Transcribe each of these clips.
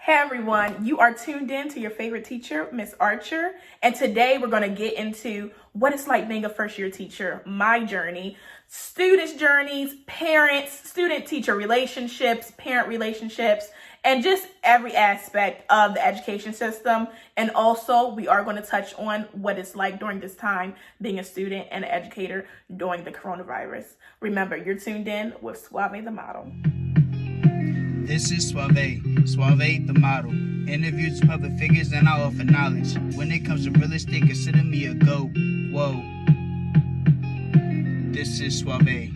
Hey everyone, you are tuned in to your favorite teacher, Ms. Archer, and today we're going to get into what it's like being a first-year teacher, my journey, students' journeys, parents, student-teacher relationships, parent relationships, and just every aspect of the education system. And also, we are going to touch on what it's like during this time being a student and an educator during the coronavirus. Remember, you're tuned in with Suave the Model. This is Suave the model. Interviews with public figures and I offer knowledge. When it comes to real estate, consider me a GOAT. Whoa. This is Suave.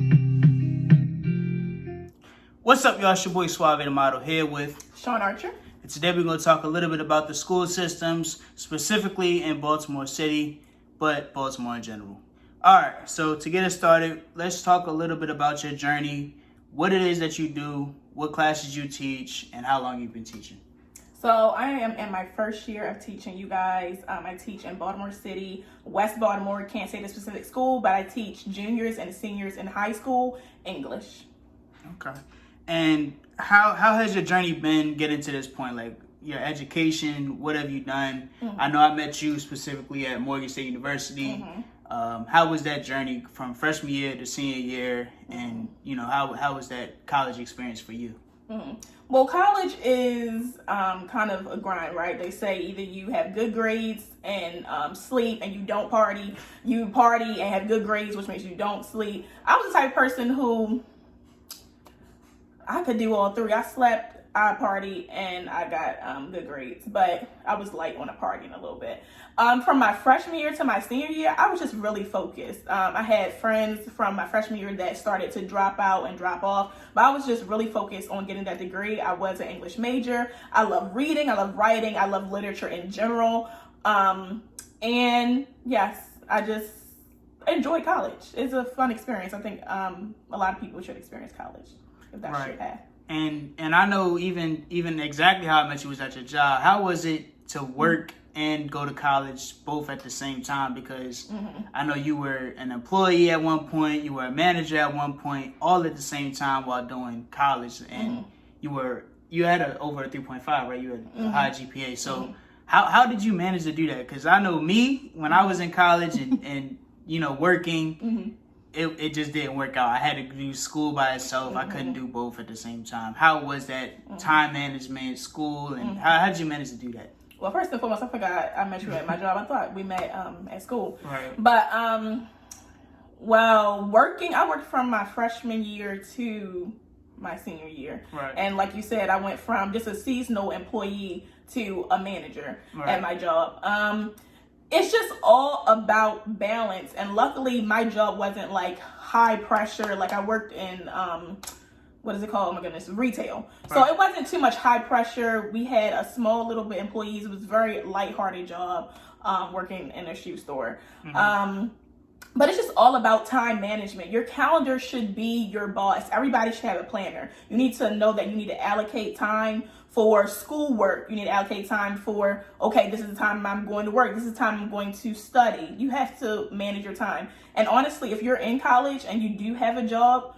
What's up, y'all? It's your boy Suave the model here with Ms.Archer. And today we're going to talk a little bit about the school systems, specifically in Baltimore City, but Baltimore in general. Alright, so to get us started, let's talk a little bit about your journey, what it is that you do, what classes you teach, and how long you've been teaching. So I am in my first year of teaching, you guys. I teach in Baltimore City, West Baltimore. Can't say the specific school, but I teach juniors and seniors in high school English. Okay. And how has your journey been getting to this point? Like your education, what have you done? Mm-hmm. I know I met you specifically at Morgan State University. Mm-hmm. How was that journey from freshman year to senior year? And, you know, how was that college experience for you? Mm-hmm. Well, college is kind of a grind, right? They say either you have good grades and sleep and you don't party. You party and have good grades, which means you don't sleep. I was the type of person who I could do all three. I slept, I partied, and I got good grades, but I was light on the partying a little bit. From my freshman year to my senior year, I was just really focused. I had friends from my freshman year that started to drop out and drop off, but I was just really focused on getting that degree. I was an English major. I love reading. I love writing. I love literature in general. And yes, I just enjoy college. It's a fun experience. I think a lot of people should experience college if that's your path. And I know even exactly how I met you was at your job. How was it to work and go to college both at the same time? Because I know you were an employee at one point, you were a manager at one point, all at the same time while doing college. And you had over a 3.5, right? You had a high GPA. So how did you manage to do that? Because I know me, when I was in college and you know, working, it just didn't work out. I had to do school by itself. I couldn't do both at the same time. How was that time management, school, and how did you manage to do that? Well, first and foremost, I forgot I met you at my job. I thought we met at school. Right. But, well, I worked from my freshman year to my senior year. Right. And like you said, I went from just a seasonal employee to a manager at my job. It's just all about balance. And luckily, my job wasn't like high pressure. Like I worked in, what is it called? Oh my goodness, retail. So it wasn't too much high pressure. We had a small little bit employees. It was a very lighthearted job working in a shoe store. But it's just all about time management. Your calendar should be your boss. Everybody should have a planner. You need to know that you need to allocate time for schoolwork. You need to allocate time for, okay, this is the time I'm going to work. This is the time I'm going to study. You have to manage your time. And honestly, if you're in college and you do have a job,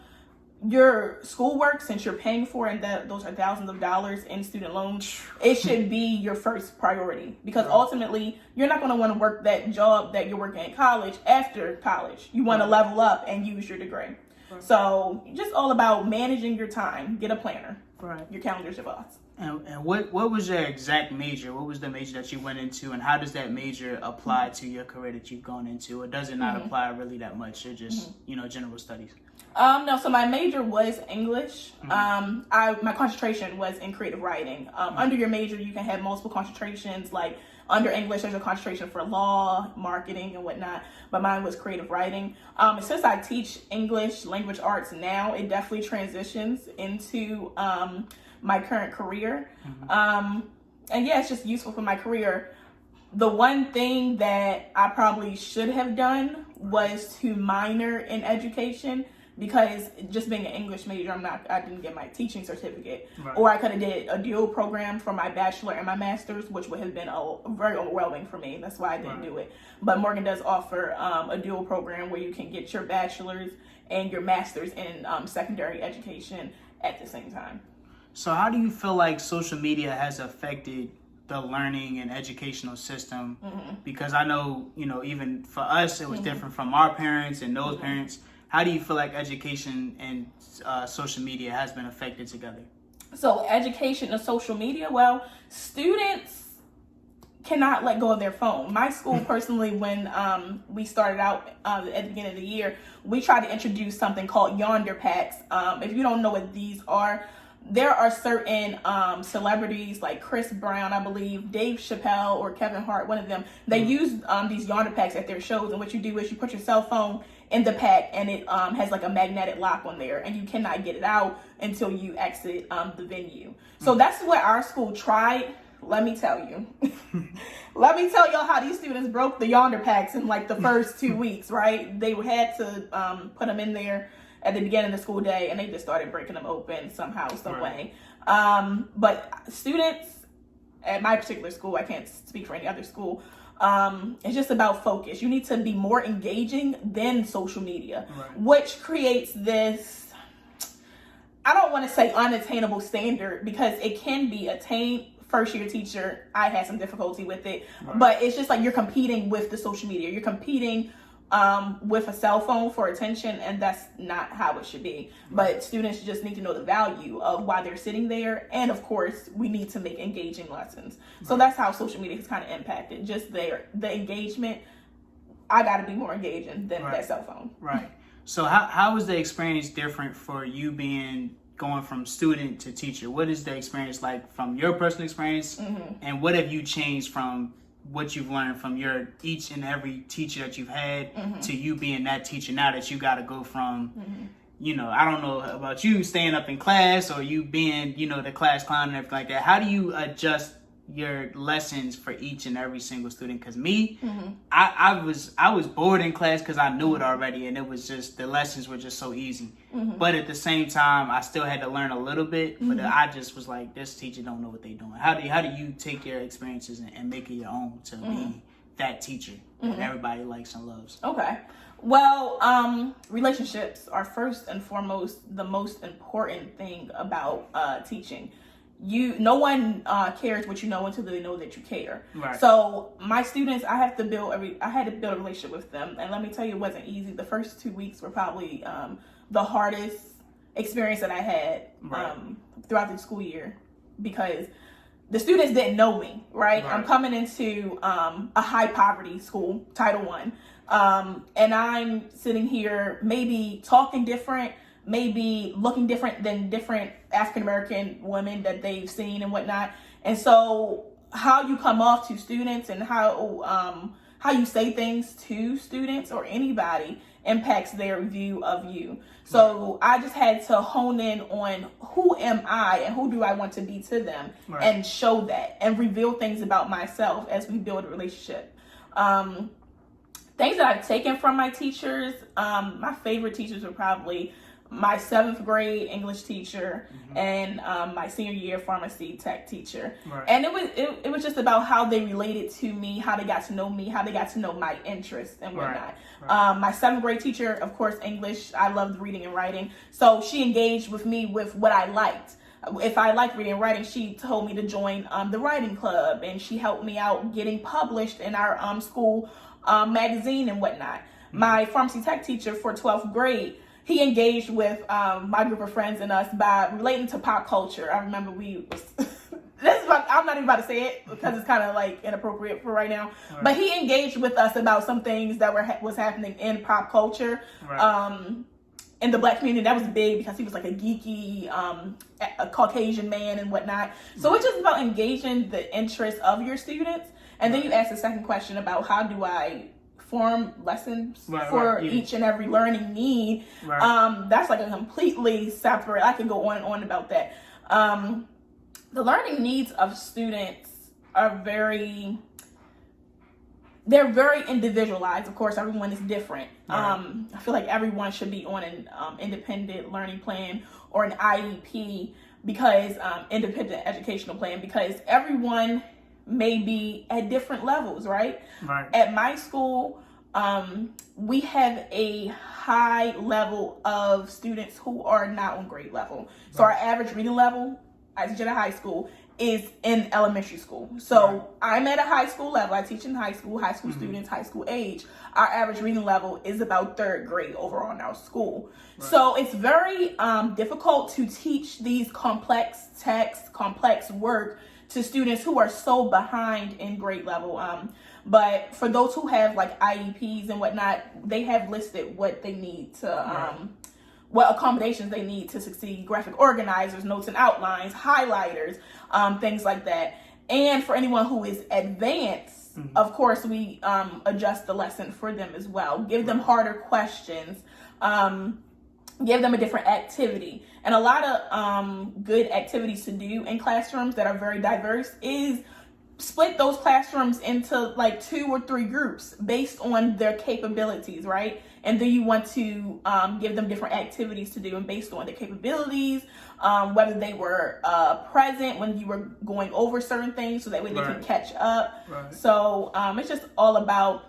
your schoolwork, since you're paying for it, and those are thousands of dollars in student loans, it should be your first priority. Because ultimately, you're not going to want to work that job that you're working in college after college. You want to level up and use your degree. So just all about managing your time. Get a planner. Your calendar's your boss. And what was your exact major? What was the major that you went into, and how does that major apply to your career that you've gone into? Or does it not apply really that much? Or just, you know, general studies? No, so my major was English. My concentration was in creative writing. Under your major, you can have multiple concentrations. Like under English, there's a concentration for law, marketing, and whatnot. But mine was creative writing. And since I teach English language arts now, it definitely transitions into my current career. And yeah, it's just useful for my career. The one thing that I probably should have done was to minor in education, because just being an English major, I didn't get my teaching certificate. Or I could have did a dual program for my bachelor and my master's, which would have been very overwhelming for me. That's why I didn't do it. But Morgan does offer a dual program where you can get your bachelor's and your master's in secondary education at the same time. So how do you feel like social media has affected the learning and educational system? Because I know, even for us, it was different from our parents and those parents. How do you feel like education and social media has been affected together? So education and social media, well, students cannot let go of their phone. My school personally, when we started out at the beginning of the year, we tried to introduce something called Yonder Packs. If you don't know what these are, there are certain celebrities like Chris Brown, I believe, Dave Chappelle or Kevin Hart, one of them, they use these Yonder Packs at their shows. And what you do is you put your cell phone in the pack, and it has like a magnetic lock on there, and you cannot get it out until you exit the venue. So that's what our school tried. Let me tell you. Let me tell y'all how these students broke the Yonder Packs in like the first 2 weeks, right? They had to put them in there at the beginning of the school day, and they just started breaking them open somehow, some way. But students at my particular school, I can't speak for any other school, it's just about focus. You need to be more engaging than social media, which creates this, I don't want to say unattainable standard, because it can be attained. First year teacher, I had some difficulty with it, but it's just like you're competing with the social media. You're competing with a cell phone for attention, and that's not how it should be. But students just need to know the value of why they're sitting there, and of course we need to make engaging lessons. So that's how social media has kind of impacted just the engagement. I got to be more engaging than that cell phone. Right. So how was the experience different for you going from student to teacher? What is the experience like from your personal experience, and what have you changed from what you've learned from your each and every teacher that you've had to you being that teacher now that you got to go from, I don't know about you staying up in class or you being, the class clown and everything like that. How do you adjust your lessons for each and every single student? Because me, I was bored in class because I knew it already, and it was just, the lessons were just so easy. But at the same time, I still had to learn a little bit. But I just was like, this teacher don't know what they're doing. How do you take your experiences and make it your own to be that teacher that everybody likes and loves? Okay. Well, relationships are first and foremost the most important thing about teaching. No one cares what you know until they know that you care. So my students, I had to build a relationship with them, and let me tell you, it wasn't easy. The first 2 weeks were probably the hardest experience that I had throughout the school year, because the students didn't know me. I'm coming into a high poverty school, Title I, and I'm sitting here maybe talking different, maybe looking different than different African-American women that they've seen and whatnot. And so how you come off to students and how you say things to students or anybody impacts their view of you. So I just had to hone in on who am I and who do I want to be to them, and show that and reveal things about myself as we build a relationship. Things that I've taken from my teachers, my favorite teachers were probably my 7th grade English teacher and my senior year pharmacy tech teacher. And it was just about how they related to me, how they got to know me, how they got to know my interests and whatnot. My 7th grade teacher, of course, English, I loved reading and writing. So she engaged with me with what I liked. If I liked reading and writing, she told me to join the writing club, and she helped me out getting published in our school magazine and whatnot. My pharmacy tech teacher for 12th grade, he engaged with my group of friends and us by relating to pop culture. I remember I'm not even about to say it because it's kind of like inappropriate for right now. But he engaged with us about some things that was happening in pop culture in the Black community. That was big because he was like a geeky, a Caucasian man and whatnot. So it's just about engaging the interests of your students. And then you ask the second question about how do I form lessons for each and every learning need. That's like a completely separate, I can go on and on about that. The learning needs of students are very individualized. Of course, everyone is different. I feel like everyone should be on an independent learning plan or an IEP, because independent educational plan, because everyone may be at different levels, At my school, we have a high level of students who are not on grade level. So our average reading level, I teach at a high school, is in elementary school. So I'm at a high school level. I teach in high school students, high school age. Our average reading level is about 3rd grade overall in our school. Right. So it's very difficult to teach these complex texts, complex work to students who are so behind in grade level. But for those who have like IEPs and whatnot, they have listed what they need to, what accommodations they need to succeed: graphic organizers, notes and outlines, highlighters, things like that. And for anyone who is advanced, of course, we adjust the lesson for them as well. Give them harder questions, give them a different activity. And a lot of good activities to do in classrooms that are very diverse is split those classrooms into like 2 or 3 groups based on their capabilities, right? And then you want to give them different activities to do, and based on their capabilities, whether they were present when you were going over certain things, so that way they can catch up. Right. So it's just all about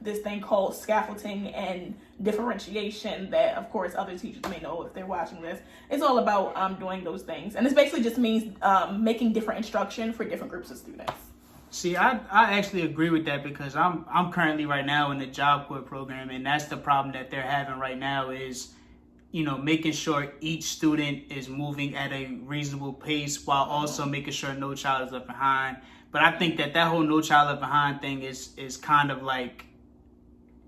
this thing called scaffolding and differentiation that, of course, other teachers may know if they're watching this. It's all about doing those things. And this basically just means making different instruction for different groups of students. See, I actually agree with that, because I'm currently right now in the Job Corps program, and that's the problem that they're having right now is, making sure each student is moving at a reasonable pace while also making sure no child is left behind. But I think that whole no child left behind thing is kind of like,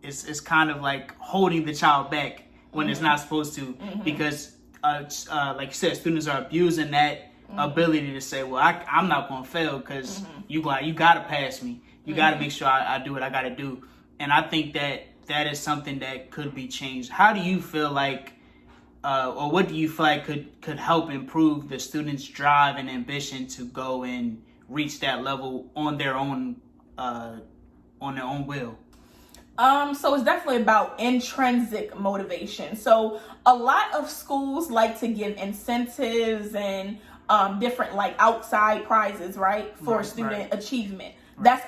it's kind of like holding the child back when it's not supposed to, because like you said, students are abusing that ability to say, well, I'm not going to fail because you got to pass me. You got to make sure I do what I got to do. And I think that is something that could be changed. How do you feel like, or what do you feel like could help improve the students' drive and ambition to go and reach that level on their own will? So it's definitely about intrinsic motivation. So a lot of schools like to give incentives and different like outside prizes, right, for student achievement. That's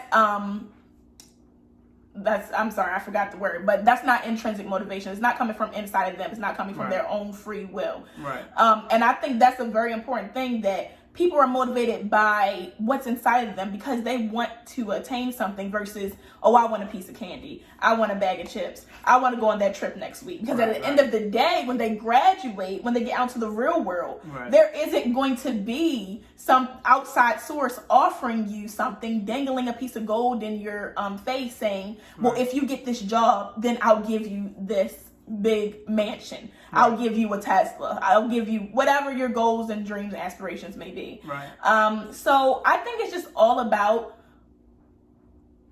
I'm sorry, I forgot the word, but that's not intrinsic motivation. It's not coming from inside of them. It's not coming from their own free will. Right. And I think that's a very important thing, that people are motivated by what's inside of them because they want to attain something versus, oh, I want a piece of candy. I want a bag of chips. I want to go on that trip next week. Because at the end of the day, when they graduate, when they get out to the real world, there isn't going to be some outside source offering you something, dangling a piece of gold in your face saying, well, if you get this job, then I'll give you this big mansion. I'll give you a Tesla. I'll give you whatever your goals and dreams and aspirations may be. So I think it's just all about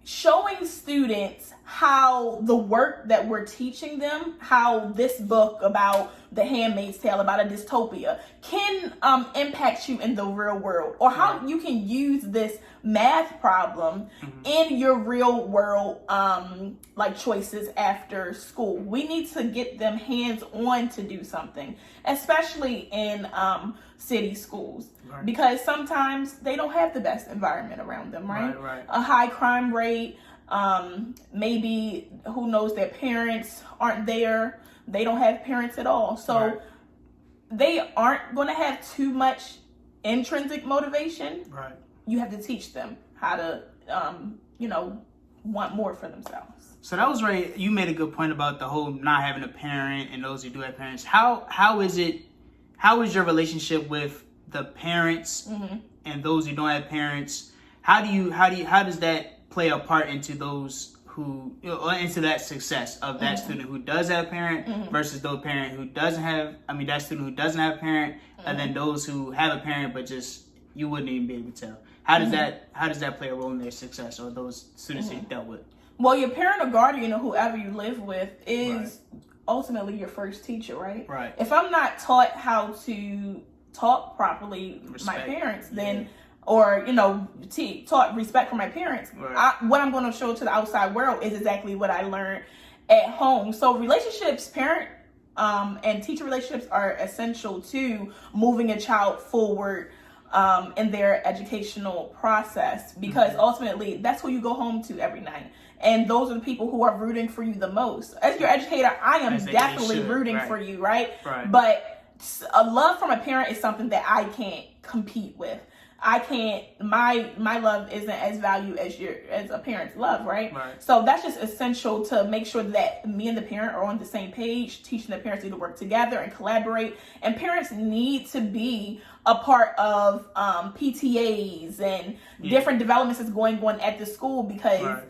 showing students how the work that we're teaching them, how this book about The Handmaid's Tale, about a dystopia, can impact you in the real world, or how you can use this math problem in your real world like choices after school. We need to get them hands-on to do something, especially in city schools, because sometimes they don't have the best environment around them, right? A high crime rate, maybe, who knows, their parents aren't there. They don't have parents at all. So they aren't going to have too much intrinsic motivation. You have to teach them how to, want more for themselves. So that was right. You made a good point about the whole not having a parent and those who do have parents. How is your relationship with the parents and those who don't have parents? How does that play a part into those who, into that success of that student who does have a parent versus those parent who doesn't have, that student who doesn't have a parent, and then those who have a parent but just, you wouldn't even be able to tell. How does that play a role in their success, or those students that you dealt with? Well, your parent or guardian or whoever you live with is ultimately your first teacher, right? If I'm not taught how to talk properly with my parents, then or taught respect for my parents, what I'm going to show to the outside world is exactly what I learned at home. So relationships, parent and teacher relationships, are essential to moving a child forward in their educational process, because ultimately that's who you go home to every night. And those are the people who are rooting for you the most. As your educator, I am definitely rooting for you, right? But a love from a parent is something that I can't compete with. I can't, my love isn't as valued as a parent's love, right? So that's just essential to make sure that me and the parent are on the same page, teaching the parents need to work together and collaborate. And parents need to be a part of PTAs and different developments that's going on at the school, because,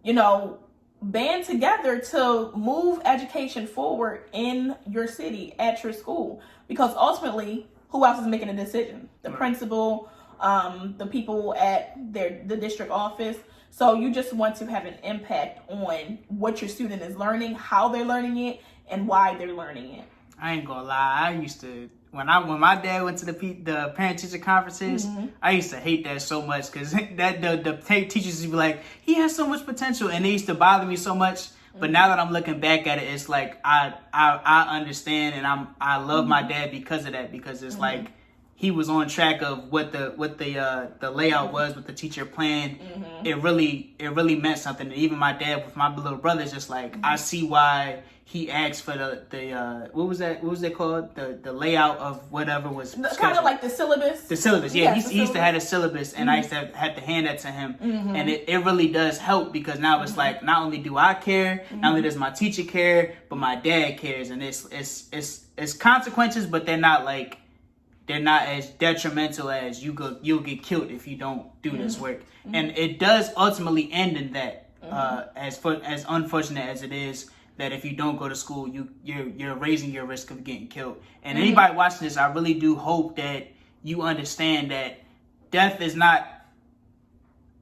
you know, band together to move education forward in your city, at your school. Because ultimately, who else is making a decision? The principal, the people at the district office. So you just want to have an impact on what your student is learning, how they're learning it, and why they're learning it. I ain't gonna lie, I used to, when my dad went to the parent-teacher conferences, I used to hate that so much, because the teachers would be like, he has so much potential, and it used to bother me so much. But now that I'm looking back at it, it's like I understand, and I love my dad because of that, because it's like he was on track of what the layout was with the teacher plan. It really meant something. And even my dad with my little brother is just like, I see why he asked for the what was that called? The layout of whatever was kind of like the syllabus. The syllabus, yeah. He used to have a syllabus, and I used to have to hand that to him. And it really does help, because now it's like, not only do I care, not only does my teacher care, but my dad cares. And it's consequences, but they're not as detrimental as you'll get killed if you don't do this work. And it does ultimately end in that, as unfortunate as it is, that if you don't go to school, you're raising your risk of getting killed. And anybody watching this, I really do hope that you understand that death is not,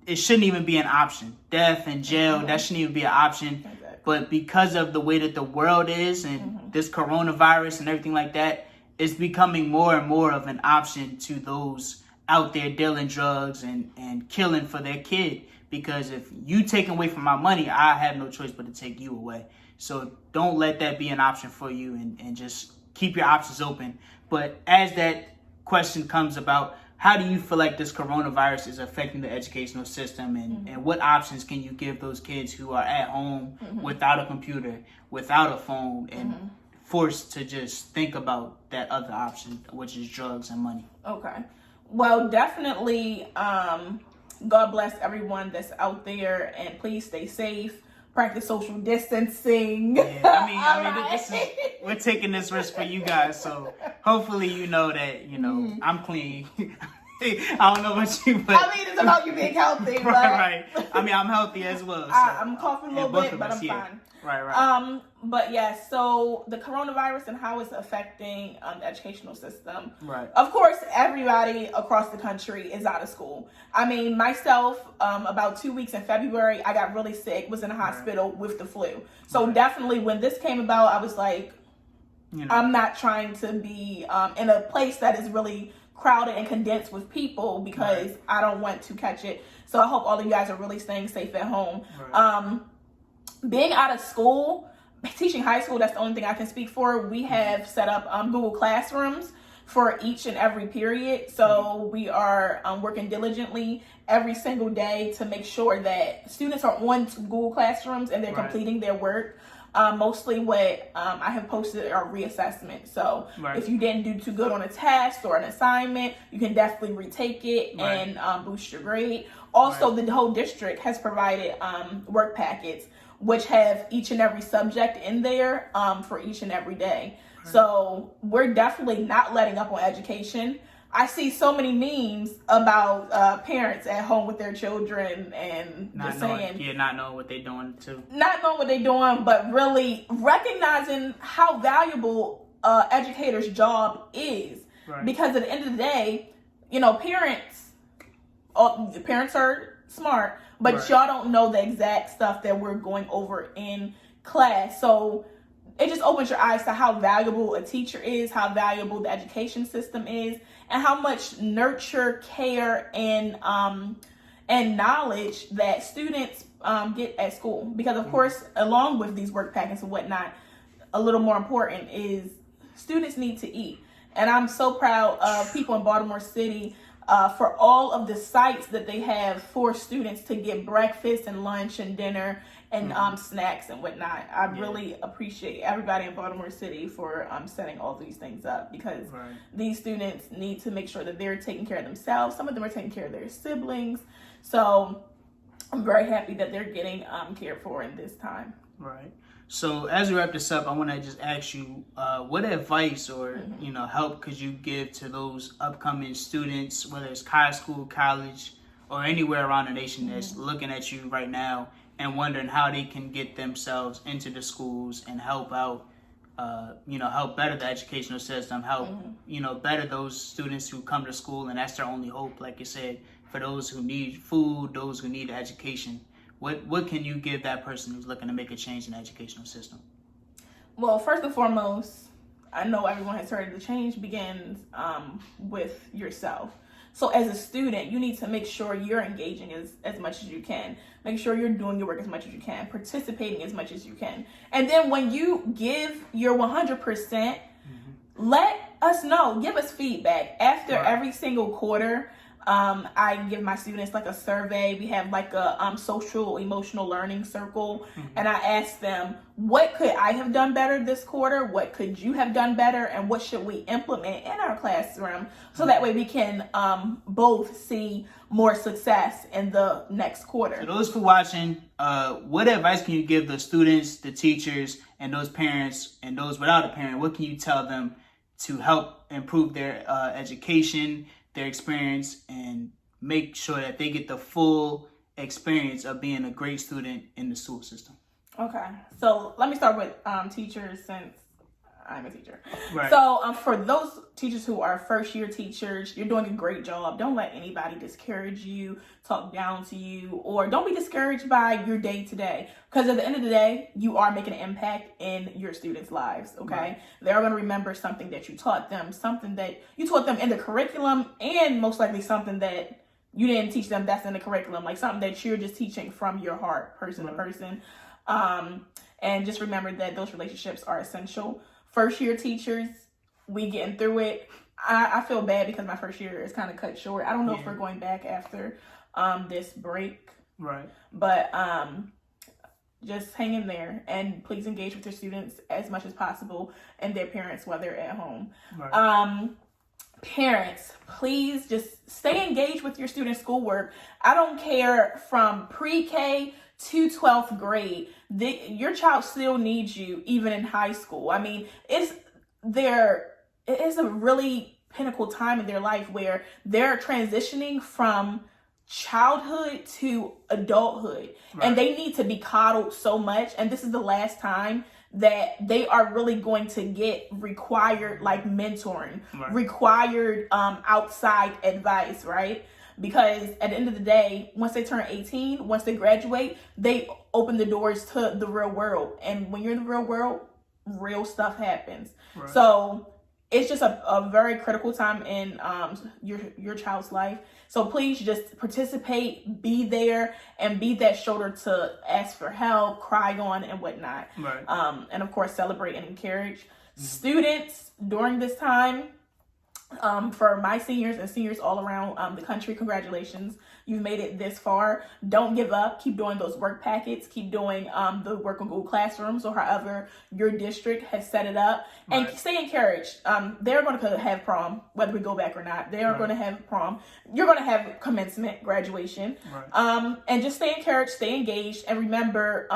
it shouldn't even be an option. Death and jail, that shouldn't even be an option. Exactly. But because of the way that the world is, and this coronavirus and everything like that, it's becoming more and more of an option to those out there dealing drugs and killing for their kid. Because if you take away from my money, I have no choice but to take you away. So don't let that be an option for you, and just keep your options open. But as that question comes about, how do you feel like this coronavirus is affecting the educational system, and what options can you give those kids who are at home without a computer, without a phone, and forced to just think about that other option, which is drugs and money? Okay. Well, definitely, God bless everyone that's out there, and please stay safe. Practice social distancing. Yeah, I mean, we're taking this risk for you guys, so hopefully you know that, I'm clean. I don't know about you, but I mean, it's about you being healthy, right. I mean, I'm healthy as well. So. I'm coughing a little bit, but I'm fine. Right. But yeah, so the coronavirus and how it's affecting the educational system. Right. Of course, everybody across the country is out of school. I mean, myself, about 2 weeks in February, I got really sick, was in the hospital with the flu. So definitely when this came about, I was like, I'm not trying to be in a place that is really crowded and condensed with people, because I don't want to catch it. So I hope all of you guys are really staying safe at home. Being out of school, teaching high school, that's the only thing I can speak for. We have set up Google Classrooms for each and every period. So we are working diligently every single day to make sure that students are on Google Classrooms and they're completing their work. Mostly what I have posted are reassessments. So if you didn't do too good on a test or an assignment, you can definitely retake it and boost your grade. Also, the whole district has provided work packets, which have each and every subject in there for each and every day. So we're definitely not letting up on education. I see so many memes about parents at home with their children and not knowing what they're doing too. Not knowing what they're doing, but really recognizing how valuable educator's job is. Because at the end of the day, parents are smart, but y'all don't know the exact stuff that we're going over in class. So it just opens your eyes to how valuable a teacher is, how valuable the education system is, and how much nurture, care, and knowledge that students get at school. Because of course, along with these work packets and whatnot, a little more important is students need to eat. And I'm so proud of people in Baltimore City. for all of the sites that they have for students to get breakfast and lunch and dinner and snacks and whatnot. I really appreciate everybody in Baltimore City for setting all these things up, because these students need to make sure that they're taking care of themselves. Some of them are taking care of their siblings. So I'm very happy that they're getting cared for in this time. Right. So as we wrap this up, I want to just ask you, what advice or help could you give to those upcoming students, whether it's high school, college, or anywhere around the nation that's looking at you right now and wondering how they can get themselves into the schools and help out, help better the educational system, help, better those students who come to school and that's their only hope, like you said, for those who need food, those who need education. What can you give that person who's looking to make a change in the educational system? Well, first and foremost, I know everyone has heard the change begins with yourself. So as a student, you need to make sure you're engaging as much as you can. Make sure you're doing your work as much as you can, participating as much as you can. And then when you give your 100%, let us know. Give us feedback. After every single quarter, I give my students like a survey. We have like a social emotional learning circle, and I ask them, what could I have done better this quarter? What could you have done better? And what should we implement in our classroom so that way we can both see more success in the next quarter? So those who are watching, what advice can you give the students, the teachers, and those parents, and those without a parent? What can you tell them to help improve their education, their experience, and make sure that they get the full experience of being a great student in the school system? Okay, so let me start with teachers, since I'm a teacher. Right. So for those teachers who are first year teachers, you're doing a great job. Don't let anybody discourage you, talk down to you, or don't be discouraged by your day to day. Because at the end of the day, you are making an impact in your students' lives, okay? Right. They're going to remember something that you taught them, something that you taught them in the curriculum, and most likely something that you didn't teach them that's in the curriculum, like something that you're just teaching from your heart, person to person. And just remember that those relationships are essential. First year teachers, we getting through it. I feel bad because my first year is kind of cut short. I don't know if we're going back after this break. Right. But just hang in there, and please engage with your students as much as possible and their parents while they're at home. Right. Parents, please just stay engaged with your students' schoolwork. I don't care from pre-K to 12th grade. Your child still needs you even in high school. I mean, it is a really pinnacle time in their life where they're transitioning from childhood to adulthood. Right. And they need to be coddled so much. And this is the last time that they are really going to get required like mentoring, required outside advice, right? Because at the end of the day, once they turn 18, once they graduate, they open the doors to the real world. And when you're in the real world, real stuff happens. Right. So it's just a very critical time in your child's life. So please just participate, be there, and be that shoulder to ask for help, cry on, and whatnot. Right. And of course, celebrate and encourage students during this time. For my seniors and seniors all around the country, congratulations. You've made it this far. Don't give up. Keep doing those work packets. Keep doing the work on Google Classrooms or however your district has set it up. And stay encouraged. They're going to have prom, whether we go back or not. They are going to have prom. You're going to have commencement, graduation. And just stay encouraged, stay engaged. And remember,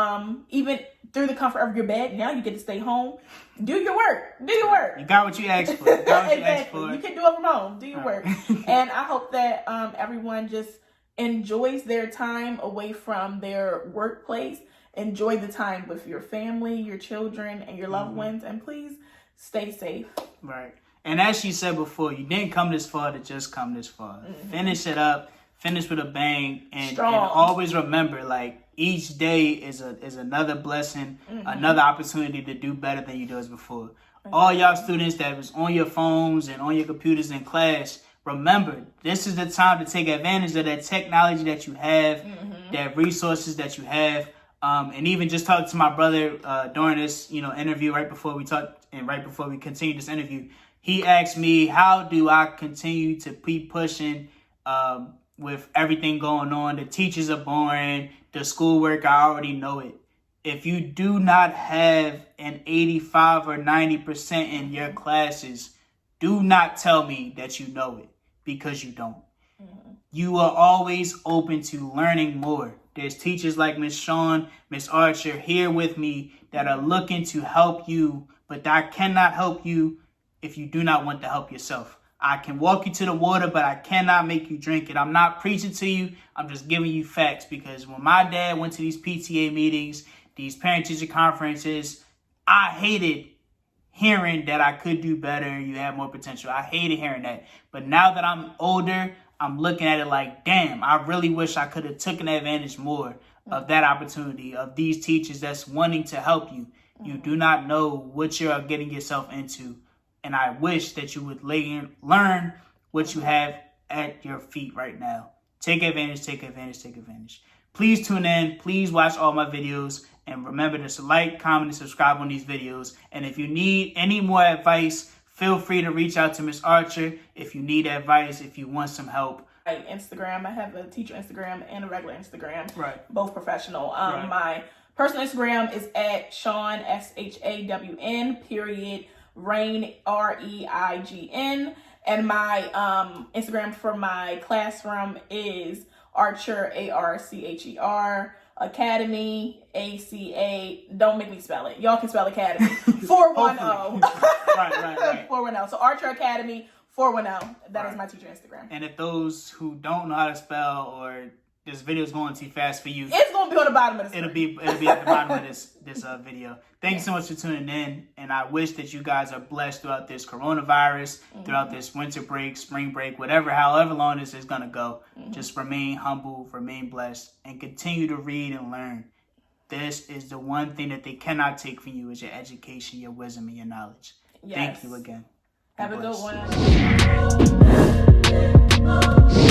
even through the comfort of your bed, now you get to stay home. Do your work. Do your work. You got what you asked for. Exactly. You can do it from home. Do your work. And I hope that everyone just enjoys their time away from their workplace. Enjoy the time with your family, your children, and your loved ones. And please stay safe. Right. And as she said before, you didn't come this far to just come this far. Finish it up. Finish with a bang. And always remember, like, each day is another blessing, another opportunity to do better than you did before. All y'all students that was on your phones and on your computers in class, remember, this is the time to take advantage of that technology that you have, that resources that you have. And even just talk to my brother during this, interview right before we talked and right before we continue this interview. He asked me, how do I continue to keep pushing with everything going on. The teachers are boring. The schoolwork, I already know it. If you do not have an 85 or 90% in your classes, do not tell me that you know it, because you don't. You are always open to learning more. There's teachers like Ms. Shawn, Ms. Archer here with me that are looking to help you, but I cannot help you if you do not want to help yourself. I can walk you to the water, but I cannot make you drink it. I'm not preaching to you. I'm just giving you facts, because when my dad went to these PTA meetings, these parent-teacher conferences, I hated hearing that I could do better, you have more potential. I hated hearing that. But now that I'm older, I'm looking at it like, damn, I really wish I could have taken advantage more of that opportunity, of these teachers that's wanting to help you. You do not know what you're getting yourself into. And I wish that you would learn what you have at your feet right now. Take advantage, take advantage, take advantage. Please tune in. Please watch all my videos. And remember to like, comment, and subscribe on these videos. And if you need any more advice, feel free to reach out to Ms. Archer if you need advice, if you want some help. Instagram, I have a teacher Instagram and a regular Instagram. Right. Both professional. My personal Instagram is at Shawn, SHAWN, Reign, REIGN. And my Instagram for my classroom is Archer, ARCHER, Academy, ACA. Don't make me spell it. Y'all can spell Academy. 410. Right. 410. So Archer Academy 410. That is my teacher Instagram. And if those who don't know how to spell, or this video is going too fast for you, it's going to be on the bottom of the screen. It'll be at the bottom of this video. Thank you so much for tuning in, and I wish that you guys are blessed throughout this coronavirus, throughout this winter break, spring break, however long this is going to go. Just remain humble, remain blessed, and continue to read and learn. This is the one thing that they cannot take from you, is your education, your wisdom, and your knowledge. Yes. Thank you again. Have a good one.